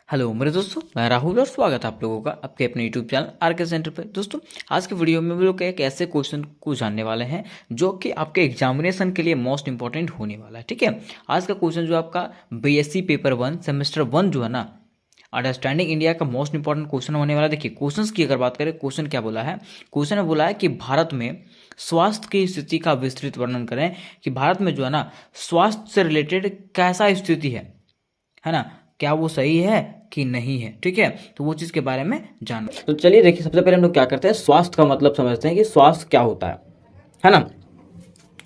Hello मेरे दोस्तों, मैं राहुल और स्वागत है आप लोगों का आपके अपने यूट्यूब चैनल आर के सेंटर पे। दोस्तों, आज के वीडियो में हम लोग एक ऐसे क्वेश्चन को जानने वाले हैं जो कि आपके एग्जामिनेशन के लिए मोस्ट इंपॉर्टेंट होने वाला है। ठीक है, आज का क्वेश्चन जो आपका बीएससी पेपर 1 सेमेस्टर 1 जो है ना, अंडरस्टैंडिंग इंडिया का मोस्ट इंपॉर्टेंट क्वेश्चन होने वाला है। देखिए, क्वेश्चन की अगर बात करें, क्वेश्चन क्या बोला है? क्वेश्चन में बोला है कि भारत में स्वास्थ्य की स्थिति का विस्तृत वर्णन करें कि भारत में जो है ना, स्वास्थ्य से रिलेटेड कैसा स्थिति है ना, क्या वो सही है कि नहीं है। ठीक है, तो वो चीज़ के बारे में जानना। तो चलिए देखिए, सबसे पहले हम लोग क्या करते हैं, स्वास्थ्य का मतलब समझते हैं कि स्वास्थ्य क्या होता है ना।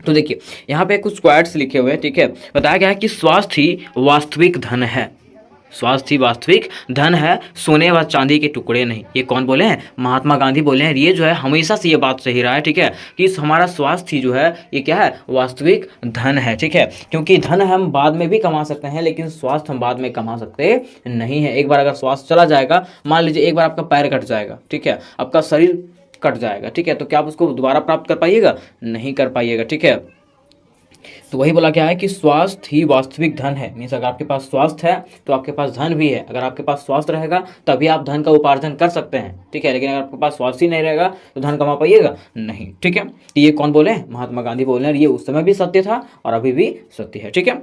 तो देखिए, यहाँ पे कुछ क्वाइट्स लिखे हुए हैं। ठीक है, बताया गया है कि स्वास्थ्य ही वास्तविक धन है। स्वास्थ्य ही वास्तविक धन है, सोने व चांदी के टुकड़े नहीं। ये कौन बोले हैं? महात्मा गांधी बोले हैं। ये जो है हमेशा से ये बात सही रहा है। ठीक है, कि हमारा स्वास्थ्य ही जो है ये क्या है? वास्तविक धन है। ठीक है, क्योंकि धन हम बाद में भी कमा सकते हैं लेकिन स्वास्थ्य हम बाद में कमा सकते नहीं है। एक बार अगर स्वास्थ्य चला जाएगा, मान लीजिए एक बार आपका पैर कट जाएगा, ठीक है, आपका शरीर कट जाएगा, ठीक है, तो क्या आप उसको दोबारा प्राप्त कर पाइएगा? नहीं कर पाइएगा। ठीक है, तो वही बोला गया है कि स्वास्थ्य ही वास्तविक धन है। मीन्स अगर आपके पास स्वास्थ्य है तो आपके पास धन भी है। अगर आपके पास स्वास्थ्य रहेगा तभी आप धन का उपार्जन कर सकते हैं। ठीक है, लेकिन अगर आपके पास स्वास्थ्य ही नहीं रहेगा तो धन कमा पाइएगा नहीं। ठीक है, तो ये कौन बोले? महात्मा गांधी बोले हैं। ये उस समय भी सत्य था और अभी भी सत्य है। ठीक है,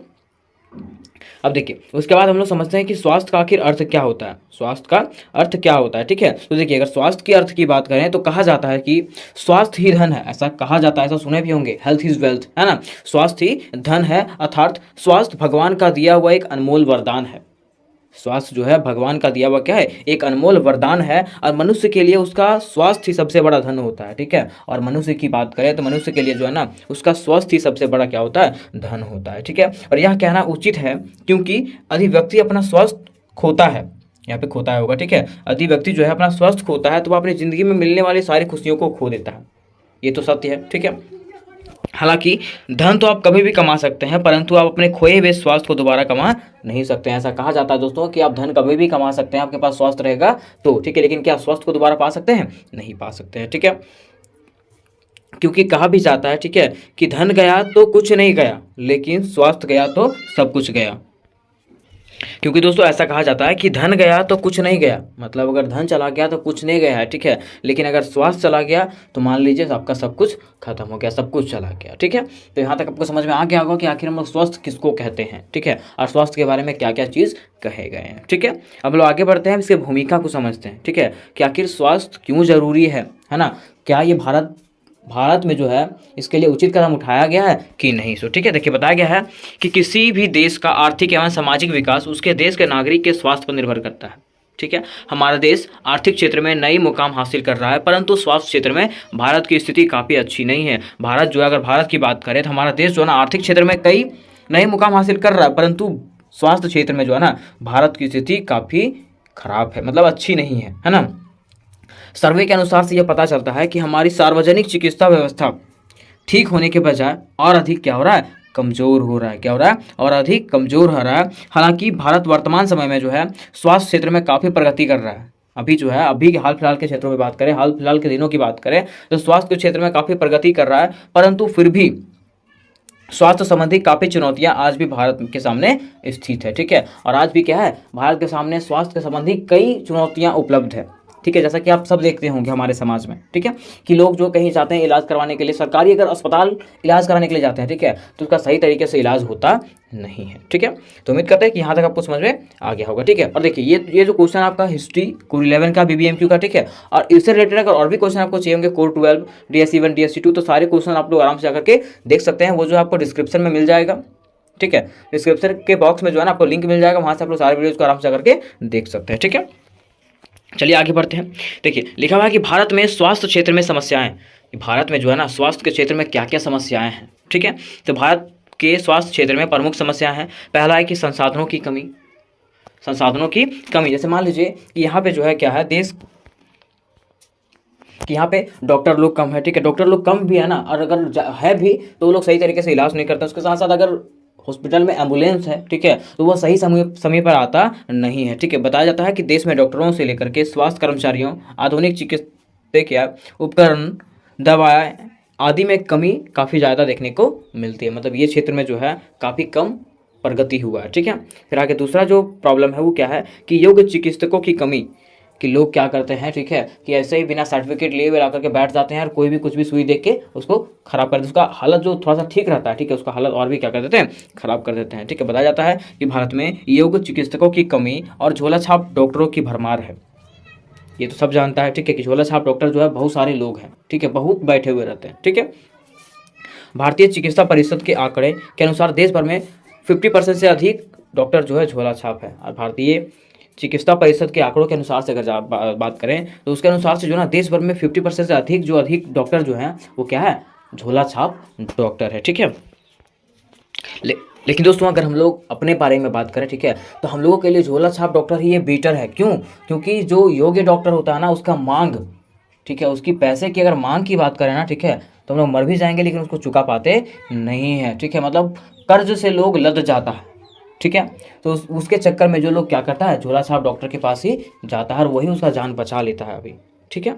अब देखिए, उसके बाद हम लोग समझते हैं कि स्वास्थ्य का आखिर अर्थ क्या होता है। स्वास्थ्य का अर्थ क्या होता है? ठीक है, तो देखिए, अगर स्वास्थ्य के अर्थ की बात करें तो कहा जाता है कि स्वास्थ्य ही धन है। ऐसा कहा जाता है, ऐसा सुने भी होंगे, हेल्थ इज वेल्थ, है ना। स्वास्थ्य ही धन है, अर्थात स्वास्थ्य भगवान का दिया हुआ एक अनमोल वरदान है। स्वास्थ्य जो है भगवान का दिया हुआ क्या है? एक अनमोल वरदान है, और मनुष्य के लिए उसका स्वास्थ्य ही सबसे बड़ा धन होता है। ठीक है, और मनुष्य की बात करें तो मनुष्य के लिए जो है ना, उसका स्वास्थ्य ही सबसे बड़ा क्या होता है? धन होता है। ठीक है, और यह कहना उचित है क्योंकि यदि व्यक्ति अपना स्वास्थ्य खोता है, यहाँ पे खोता होगा, ठीक है, यदि व्यक्ति जो है अपना स्वास्थ्य खोता है तो वह अपनी जिंदगी में मिलने वाली सारी खुशियों को खो देता है। ये तो सत्य है। ठीक है, हालांकि धन तो आप कभी भी कमा सकते हैं परंतु आप अपने खोए हुए स्वास्थ्य को दोबारा कमा नहीं सकते हैं। ऐसा कहा जाता है दोस्तों कि आप धन कभी भी कमा सकते हैं, आपके पास स्वास्थ्य रहेगा तो, ठीक है, लेकिन क्या स्वास्थ्य को दोबारा पा सकते हैं? नहीं पा सकते हैं। ठीक है, क्योंकि कहा भी जाता है, ठीक है, कि धन गया तो कुछ नहीं गया लेकिन स्वास्थ्य गया तो सब कुछ गया। क्योंकि दोस्तों ऐसा कहा जाता है कि धन गया तो कुछ नहीं गया, मतलब अगर धन चला गया तो कुछ नहीं गया है। ठीक है, लेकिन अगर स्वास्थ्य चला गया तो मान लीजिए आपका सब कुछ खत्म हो गया, सब कुछ चला गया। ठीक है, तो यहाँ तक आपको समझ में आ गया होगा कि आखिर हम लोग स्वास्थ्य किसको कहते हैं। ठीक है, और स्वास्थ्य के बारे में क्या क्या चीज़ कहे गए हैं। ठीक है, अब लोग आगे बढ़ते हैं, इसके भूमिका को समझते हैं। ठीक है, कि आखिर स्वास्थ्य क्यों जरूरी है ना, क्या ये भारत में जो है इसके लिए उचित कदम उठाया गया है कि नहीं। सो ठीक है, देखिए, बताया गया है कि किसी भी देश का आर्थिक एवं सामाजिक विकास उसके देश के नागरिक के स्वास्थ्य पर निर्भर करता है। ठीक है, हमारा देश आर्थिक क्षेत्र में नई मुकाम हासिल कर रहा है परंतु स्वास्थ्य क्षेत्र में भारत की स्थिति काफ़ी अच्छी नहीं है। भारत जो है, अगर भारत की बात करें तो हमारा देश जो है ना, आर्थिक क्षेत्र में कई नए मुकाम हासिल कर रहा है परंतु स्वास्थ्य क्षेत्र में जो है ना, भारत की स्थिति काफ़ी खराब है, मतलब अच्छी नहीं है ना। सर्वे के अनुसार से यह पता चलता है कि हमारी सार्वजनिक चिकित्सा व्यवस्था ठीक होने के बजाय और अधिक क्या हो रहा है? कमजोर हो रहा है। क्या हो रहा है? और अधिक कमजोर हो रहा है। हालांकि भारत वर्तमान समय में जो है स्वास्थ्य क्षेत्र में काफ़ी प्रगति कर रहा है। अभी जो है, अभी के हाल फिलहाल के क्षेत्रों में बात करें, हाल फिलहाल के दिनों की बात करें तो स्वास्थ्य के क्षेत्र में काफ़ी प्रगति कर रहा है, परंतु फिर भी स्वास्थ्य संबंधी काफ़ी चुनौतियां आज भी भारत के सामने स्थित है। ठीक है, और आज भी क्या है, भारत के सामने स्वास्थ्य के संबंधी कई चुनौतियां उपलब्ध है। ठीक है, जैसा कि आप सब देखते होंगे हमारे समाज में, ठीक है, कि लोग जो कहीं जाते हैं इलाज करवाने के लिए, सरकारी अगर अस्पताल इलाज कराने के लिए जाते हैं, ठीक है, तो उसका सही तरीके से इलाज होता नहीं है। ठीक है, तो उम्मीद करते हैं कि यहाँ तक आपको समझ में आ गया होगा। ठीक है, और देखिए, ये जो क्वेश्चन आपका हिस्ट्री कोर 11 का BBMQ का, ठीक है, और इससे रिलेटेड अगर और भी क्वेश्चन आपको चाहिए होंगे, कोर 12, DSC 1, DSC 2, तो सारे क्वेश्चन आप लोग आराम से जाकर के देख सकते हैं। वो जो आपको डिस्क्रिप्शन में मिल जाएगा। ठीक है, डिस्क्रिप्शन के बॉक्स में जो है ना, आपको लिंक मिल जाएगा, वहाँ से आप लोग सारे वीडियोज़ को आराम से जाकर के देख सकते हैं। ठीक है, चलिए आगे बढ़ते हैं। देखिए, लिखा हुआ है कि भारत में स्वास्थ्य क्षेत्र में समस्याएं, भारत में जो है ना स्वास्थ्य के क्षेत्र में क्या क्या समस्याएं हैं। ठीक है, तो भारत के स्वास्थ्य क्षेत्र में प्रमुख समस्याएं हैं। पहला है कि संसाधनों की कमी, संसाधनों की कमी। जैसे मान लीजिए कि यहाँ पे जो है क्या है, देश कि यहाँ पे डॉक्टर लोग कम है। ठीक है, डॉक्टर लोग कम भी है ना, और अगर है भी तो वो लोग सही तरीके से इलाज नहीं करते। उसके साथ साथ अगर हॉस्पिटल में एम्बुलेंस है, ठीक है, तो वह सही समय पर आता नहीं है। ठीक है, बताया जाता है कि देश में डॉक्टरों से लेकर के स्वास्थ्य कर्मचारियों, आधुनिक चिकित्सकीय उपकरण, दवाएं आदि में कमी काफ़ी ज़्यादा देखने को मिलती है। मतलब ये क्षेत्र में जो है काफ़ी कम प्रगति हुआ है। ठीक है, फिर आगे दूसरा जो प्रॉब्लम है वो क्या है कि योग्य चिकित्सकों की कमी, कि लोग क्या करते हैं, ठीक है, कि ऐसे ही बिना सर्टिफिकेट लिए हुए ला करके बैठ जाते हैं और कोई भी कुछ भी सुई देख के उसको खराब कर देते, उसका हालत जो थोड़ा सा ठीक रहता है, ठीक है, उसका हालत और भी क्या कर देते हैं, खराब कर देते हैं। ठीक है, बताया जाता है कि भारत में योग्य चिकित्सकों की कमी और झोला छाप डॉक्टरों की भरमार है। ये तो सब जानता है, ठीक है, कि झोला छाप डॉक्टर जो है बहुत सारे लोग हैं, ठीक है, बहुत बैठे हुए रहते हैं। ठीक है, भारतीय चिकित्सा परिषद के आंकड़े के अनुसार देश भर में 50% से अधिक डॉक्टर जो है झोला छाप है। और भारतीय चिकित्सा परिषद के आंकड़ों के अनुसार से अगर बात करें तो उसके अनुसार से जो ना देश भर में 50% से अधिक डॉक्टर जो हैं वो क्या है, झोला छाप डॉक्टर है। ठीक है, लेकिन दोस्तों अगर हम लोग अपने बारे में बात करें, ठीक है, तो हम लोगों के लिए झोला छाप डॉक्टर ही ये बेटर है। क्यों? क्योंकि जो योग्य डॉक्टर होता है ना उसका मांग, ठीक है, उसकी पैसे की अगर मांग की बात करें ना, ठीक है, तो हम लोग मर भी जाएंगे लेकिन उसको चुका पाते नहीं है। ठीक है, मतलब कर्ज से लोग लद जाता है। ठीक है, तो उसके चक्कर में जो लोग क्या करता है, झोला छाप डॉक्टर के पास ही जाता है और वही उसका जान बचा लेता है अभी। ठीक है,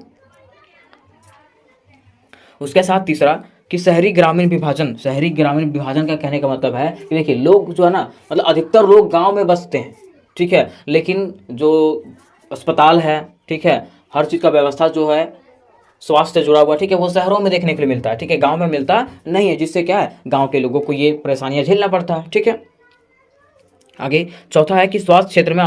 उसके साथ तीसरा कि शहरी ग्रामीण विभाजन का कहने का मतलब है कि देखिए लोग जो है ना, मतलब अधिकतर लोग गांव में बसते हैं। ठीक है, लेकिन जो अस्पताल है, ठीक है, हर चीज़ का व्यवस्था जो है स्वास्थ्य से जुड़ा हुआ, ठीक है, वो शहरों में देखने के लिए मिलता है। ठीक है, गांव में मिलता नहीं है, जिससे क्या है, गांव के लोगों को ये परेशानियां झेलना पड़ता है। ठीक है, आगे चौथा है कि स्वास्थ्य क्षेत्र में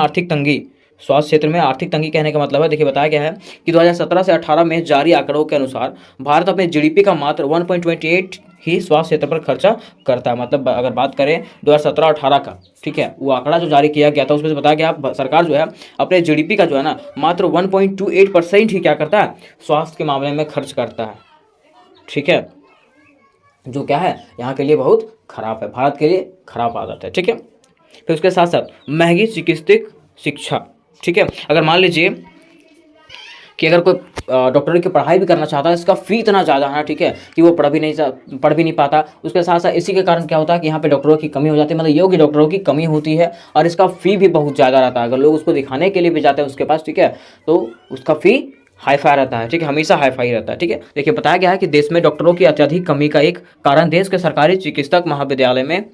आर्थिक तंगी कहने का मतलब है, देखिए बताया गया है कि 2017 से 18 में जारी आंकड़ों के अनुसार भारत अपने जीडीपी का मात्र 1.28 ही स्वास्थ्य क्षेत्र पर खर्चा करता है। मतलब अगर बात करें 2017-18 का, ठीक है, वो आंकड़ा जो जारी किया गया था उसमें से बताया गया सरकार जो है अपने जीडीपी का जो है ना मात्र 1.28% ही क्या करता है, स्वास्थ्य के मामले में खर्च करता है। ठीक है, जो क्या है यहाँ के लिए बहुत खराब है, भारत के लिए खराब आदत है। ठीक है, फिर उसके साथ साथ महंगी चिकित्सक शिक्षा। ठीक है, अगर मान लीजिए कि अगर कोई डॉक्टरी की पढ़ाई भी करना चाहता है, इसका फी इतना ज़्यादा है, ठीक है, कि वो पढ़ भी नहीं पाता। उसके साथ साथ इसी के कारण क्या होता है कि यहाँ पे डॉक्टरों की कमी हो जाती है, मतलब योग्य डॉक्टरों की कमी होती है और इसका फ़ी भी बहुत ज़्यादा रहता है। अगर लोग उसको दिखाने के लिए भी जाते हैं उसके पास, ठीक है, तो उसका फ़ी हाईफाई रहता है। ठीक है, हमेशा हाईफाई रहता है। ठीक है, देखिए बताया गया है कि देश में डॉक्टरों की अत्यधिक कमी का एक कारण देश के सरकारी चिकित्सक महाविद्यालय में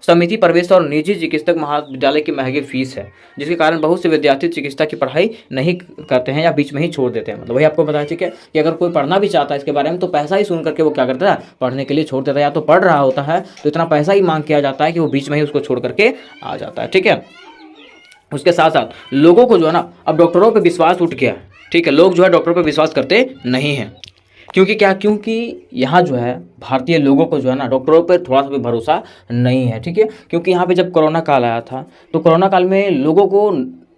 समिति प्रवेश और निजी चिकित्सक महाविद्यालय की महंगी फीस है, जिसके कारण बहुत से विद्यार्थी चिकित्सा की पढ़ाई नहीं करते हैं या बीच में ही छोड़ देते हैं। मतलब वही आपको बताया, ठीक है, कि अगर कोई पढ़ना भी चाहता है इसके बारे में तो पैसा ही सुन करके वो क्या करता है, पढ़ने के लिए छोड़ देता है। या तो पढ़ रहा होता है तो इतना पैसा ही मांग किया जाता है कि वो बीच में ही उसको छोड़ करके आ जाता है। ठीक है, उसके साथ साथ लोगों को जो है ना अब डॉक्टरों पर विश्वास उठ गया है। ठीक है, लोग जो है डॉक्टरों पर विश्वास करते नहीं हैं। क्योंकि यहाँ जो है भारतीय लोगों को जो है ना डॉक्टरों पर थोड़ा सा भी भरोसा नहीं है। ठीक है, क्योंकि यहाँ पे जब कोरोना काल आया था तो कोरोना काल में लोगों को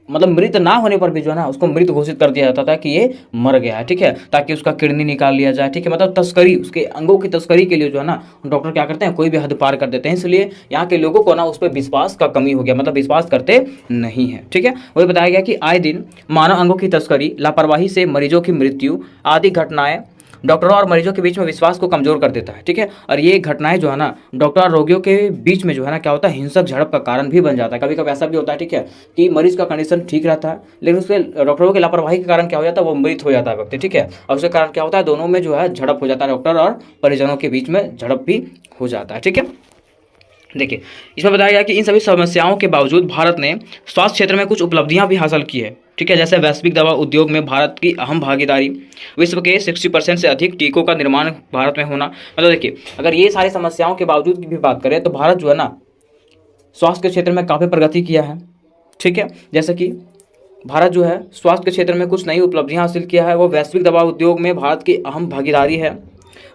मतलब मृत ना होने पर भी जो है ना उसको मृत घोषित कर दिया जाता था कि ये मर गया है। ठीक है, ताकि उसका किडनी निकाल लिया जाए। ठीक है, मतलब तस्करी, उसके अंगों की तस्करी के लिए जो है ना डॉक्टर क्या करते हैं, कोई भी हद पार कर देते हैं। इसलिए यहाँ के लोगों को ना उस पर विश्वास का कमी हो गया, मतलब विश्वास करते नहीं है। ठीक है, वही बताया गया कि आए दिन मानव अंगों की तस्करी, लापरवाही से मरीजों की मृत्यु आदि घटनाएं डॉक्टरों और मरीजों के बीच में विश्वास को कमजोर कर देता है। ठीक है, और ये घटनाएं जो है ना डॉक्टर और रोगियों के बीच में जो है ना क्या होता है, हिंसक झड़प का कारण भी बन जाता है। कभी कभी ऐसा भी होता है, ठीक है, कि मरीज का कंडीशन ठीक रहता है लेकिन उसके डॉक्टरों की लापरवाही के कारण क्या हो जाता है, वो मृत हो जाता है व्यक्ति। ठीक है, और उसके कारण क्या होता है, दोनों में जो है झड़प हो जाता है, डॉक्टर और परिजनों के बीच में झड़प भी हो जाता है। ठीक है, देखिए इसमें बताया गया कि इन सभी समस्याओं के बावजूद भारत ने स्वास्थ्य क्षेत्र में कुछ उपलब्धियां भी हासिल की है। ठीक है, जैसे वैश्विक दवा उद्योग में भारत की अहम भागीदारी, विश्व के 60% से अधिक टीकों का निर्माण भारत में होना। मतलब देखिए अगर ये सारी समस्याओं के बावजूद भी बात करें तो भारत जो है ना स्वास्थ्य के क्षेत्र में काफ़ी प्रगति किया है। ठीक है, जैसे कि भारत जो है स्वास्थ्य के क्षेत्र में कुछ नई उपलब्धियां हासिल किया है। वो वैश्विक दवा उद्योग में भारत की अहम भागीदारी है।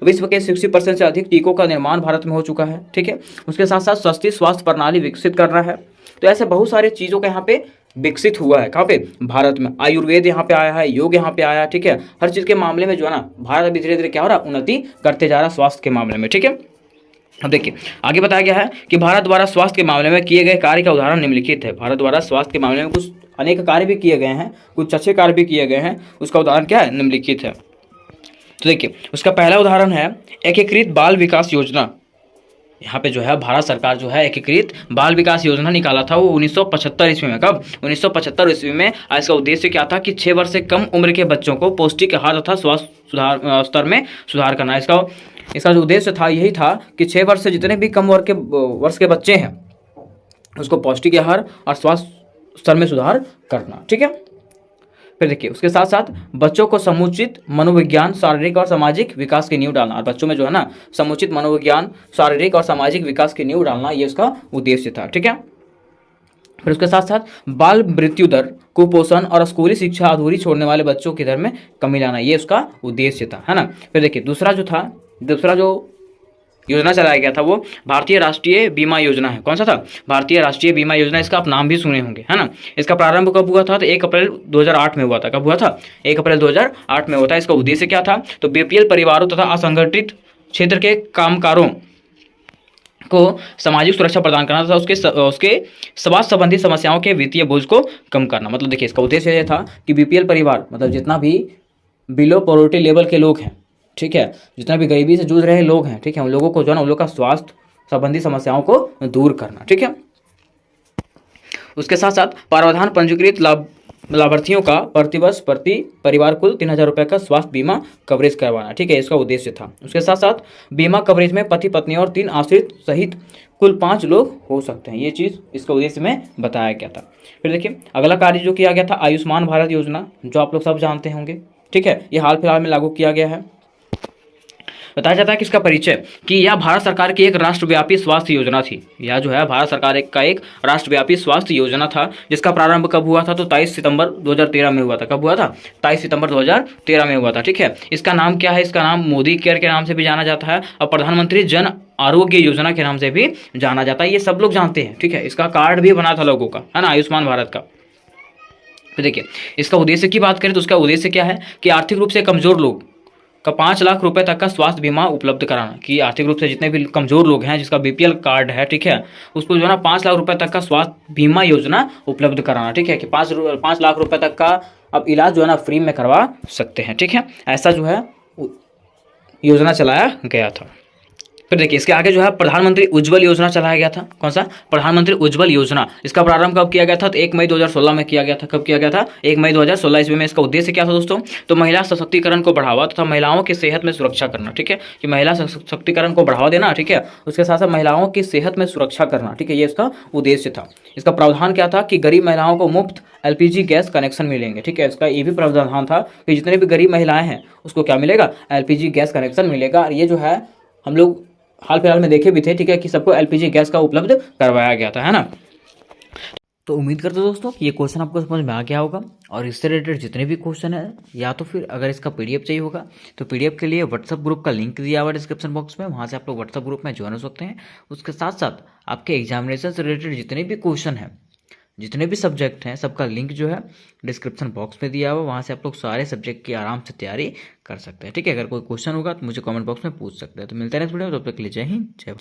विश्व के 60% से अधिक टीकों का निर्माण भारत में हो चुका है। ठीक है, उसके साथ साथ सस्ती स्वास्थ्य प्रणाली विकसित करना है। तो ऐसे बहुत सारे चीज़ों का यहाँ पे विकसित हुआ है। कहाँ पे? भारत में। आयुर्वेद यहाँ पे आया है, योग यहाँ पे आया है। ठीक है, हर चीज़ के मामले में जो है ना भारत अभी धीरे धीरे क्या हो रहा है, उन्नति करते जा रहा है स्वास्थ्य के मामले में। ठीक है, अब देखिए आगे बताया गया है कि भारत द्वारा स्वास्थ्य के मामले में किए गए कार्य का उदाहरण निम्नलिखित है। भारत द्वारा स्वास्थ्य के मामले में कुछ अनेक कार्य भी किए गए हैं, कुछ अच्छे कार्य भी किए गए हैं, उसका उदाहरण क्या है, निम्नलिखित है। तो देखिए उसका पहला उदाहरण है एकीकृत बाल विकास योजना। यहाँ पे जो है भारत सरकार जो है एकीकृत बाल विकास योजना निकाला था, वो 1975 ईस्वी में। कब? 1975 ईस्वी में। इसका उद्देश्य क्या था कि 6 वर्ष से कम उम्र के बच्चों को पौष्टिक आहार तथा स्वास्थ्य स्तर में सुधार करना। इसका जो उद्देश्य था यही था कि 6 वर्ष से जितने भी कम वर्ष के बच्चे हैं उसको पौष्टिक आहार और स्वास्थ्य स्तर में सुधार करना। ठीक है, फिर देखिए उसके साथ साथ बच्चों को समुचित मनोविज्ञान, शारीरिक और सामाजिक विकास की नींव डालना। और बच्चों में जो है ना समुचित मनोविज्ञान, शारीरिक और सामाजिक विकास की नींव डालना, ये उसका उद्देश्य था। ठीक है, फिर उसके साथ साथ बाल मृत्यु दर, कुपोषण और स्कूली शिक्षा अधूरी छोड़ने वाले बच्चों की दर में कमी लाना, ये उसका उद्देश्य था, है ना। फिर देखिए दूसरा जो योजना चलाया गया था वो भारतीय राष्ट्रीय बीमा योजना है। कौन सा था? भारतीय राष्ट्रीय बीमा योजना। इसका आप नाम भी सुने होंगे, है ना। इसका प्रारंभ कब हुआ था? तो 1 अप्रैल 2008 में हुआ था। कब हुआ था? 1 अप्रैल 2008 में हुआ था। इसका उद्देश्य क्या था? तो बीपीएल परिवारों तथा असंगठित क्षेत्र के कामगारों को सामाजिक सुरक्षा प्रदान करना था, उसके स्वास्थ्य संबंधी समस्याओं के वित्तीय बोझ को कम करना। मतलब देखिए इसका उद्देश्य यह था कि बीपीएल परिवार मतलब जितना भी बिलो पॉवर्टी लेवल के लोग हैं, ठीक है, जितना भी गरीबी से जूझ रहे लोग हैं, ठीक है, उन लोगों को जो है ना उन लोग का स्वास्थ्य संबंधी समस्याओं को दूर करना। ठीक है, उसके साथ साथ प्रावधान पंजीकृत लाभार्थियों का प्रतिवर्ष प्रति परिवार कुल 3,000 रुपये का स्वास्थ्य बीमा कवरेज करवाना। ठीक है, इसका उद्देश्य था। उसके साथ साथ बीमा कवरेज में पति पत्नी और 3 आश्रित सहित कुल 5 लोग हो सकते हैं। ये चीज़ इसका उद्देश्य में बताया गया था। फिर देखिए अगला कार्य जो किया गया था आयुष्मान भारत योजना, जो आप लोग सब जानते होंगे। ठीक है, ये हाल फिलहाल में लागू किया गया है। बताया जाता है कि इसका परिचय कि यह भारत सरकार की एक राष्ट्रव्यापी स्वास्थ्य योजना थी। यह जो है भारत सरकार का एक राष्ट्रव्यापी स्वास्थ्य योजना था, जिसका प्रारंभ कब हुआ था? तो 23 सितंबर 2013 में हुआ था। कब हुआ था? 23 सितंबर 2013 में हुआ था। ठीक है, इसका नाम क्या है? इसका नाम मोदी केयर के नाम से भी जाना जाता है और प्रधानमंत्री जन आरोग्य योजना के नाम से भी जाना जाता है। ये सब लोग जानते हैं। ठीक है, इसका कार्ड भी बना था लोगों का, है ना, आयुष्मान भारत का। तो देखिए इसका उद्देश्य की बात करें तो उसका उद्देश्य क्या है कि आर्थिक रूप से कमजोर लोग का 5 लाख रुपए तक का स्वास्थ्य बीमा उपलब्ध कराना। कि आर्थिक रूप से जितने भी कमजोर लोग हैं जिसका बीपीएल कार्ड है, ठीक है, उसको जो है ना 5 लाख रुपए तक का स्वास्थ्य बीमा योजना उपलब्ध कराना। ठीक है, कि 5 लाख रुपए तक का अब इलाज जो है ना फ्री में करवा सकते हैं। ठीक है, ऐसा जो है योजना चलाया गया था। फिर देखिए इसके आगे जो है प्रधानमंत्री उज्ज्वल योजना चलाया गया था। कौन सा? प्रधानमंत्री उज्ज्वल योजना। इसका प्रारंभ कब किया गया था? तो 1 मई 2016 में किया गया था। कब किया गया था? 1 मई 2016 ईस्वी में। इसका उद्देश्य क्या था दोस्तों? तो महिला सशक्तिकरण को बढ़ावा तथा महिलाओं की सेहत में सुरक्षा करना। ठीक है, कि महिला सशक्तिकरण को बढ़ावा देना। ठीक है, उसके साथ साथ महिलाओं की सेहत में सुरक्षा करना। ठीक है, ये इसका उद्देश्य था। इसका प्रावधान क्या था कि गरीब महिलाओं को मुफ्त एलपीजी गैस कनेक्शन मिलेंगे। ठीक है, इसका ये भी प्रावधान था कि जितने भी गरीब महिलाएं हैं उसको क्या मिलेगा? एलपीजी गैस कनेक्शन मिलेगा। और ये जो है हम लोग हाल फिलहाल में देखे भी थे। ठीक है, कि सबको एलपीजी गैस का उपलब्ध करवाया गया था, है ना। तो उम्मीद करते दोस्तों कि ये क्वेश्चन आपको समझ में आ गया होगा। और इससे रिलेटेड जितने भी क्वेश्चन है या तो फिर अगर इसका पीडीएफ चाहिए होगा तो पीडीएफ के लिए व्हाट्सअप ग्रुप का लिंक दिया हुआ डिस्क्रिप्शन बॉक्स में, वहाँ से आप लोग व्हाट्सअप ग्रुप में ज्वाइन हो सकते हैं। उसके साथ साथ आपके एग्जामिनेशन से रिलेटेड जितने भी क्वेश्चन हैं, जितने भी सब्जेक्ट हैं, सबका लिंक जो है डिस्क्रिप्शन बॉक्स में दिया हुआ, वहाँ से आप लोग सारे सब्जेक्ट की आराम से तैयारी कर सकते हैं। ठीक है, अगर कोई क्वेश्चन होगा तो मुझे कमेंट बॉक्स में पूछ सकते हैं। तो मिलते हैं नेक्स्ट वीडियो में, तब तक के लिए जय हिंद, जय भारत।